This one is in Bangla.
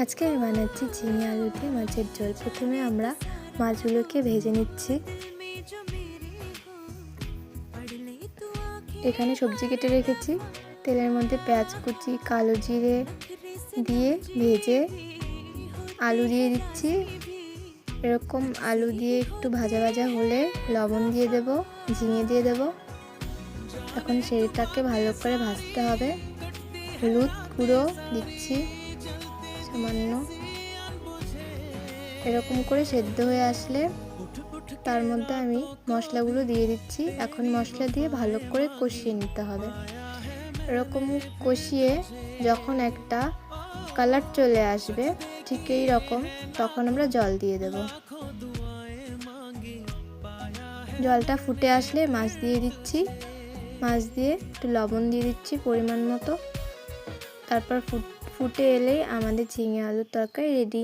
আজকে আমি বানাচ্ছি ঝিঙে আলু দিয়ে মাছের ঝোল। প্রথমে আমরা মাছগুলোকে ভেজে নিচ্ছি। এখানে সবজি কেটে রেখেছি। তেলের মধ্যে পেঁয়াজ কুচি, কালো জিরে দিয়ে ভেজে আলু দিয়ে দিচ্ছি। এরকম আলু দিয়ে একটু ভাজা ভাজা হলে লবণ দিয়ে দেব, ঝিঙে দিয়ে দেব। এখন সেটাকে ভালো করে ভাজতে হবে। হলুদ গুঁড়ো দিচ্ছি সামান্য। এরকম করে সেদ্ধ হয়ে আসলে তার মধ্যে আমি মশলাগুলো দিয়ে দিচ্ছি। এখন মশলা দিয়ে ভালো করে কষিয়ে নিতে হবে। এরকম কষিয়ে যখন একটা কালার চলে আসবে ঠিক এই রকম, তখন আমরা জল দিয়ে দেব। জলটা ফুটে আসলে মাছ দিয়ে দিচ্ছি। মাছ দিয়ে একটু লবণ দিয়ে দিচ্ছি পরিমাণ মতো। তারপর ফুটে এলেই আমাদের ঝিঙে আলুর তরকারি রেডি।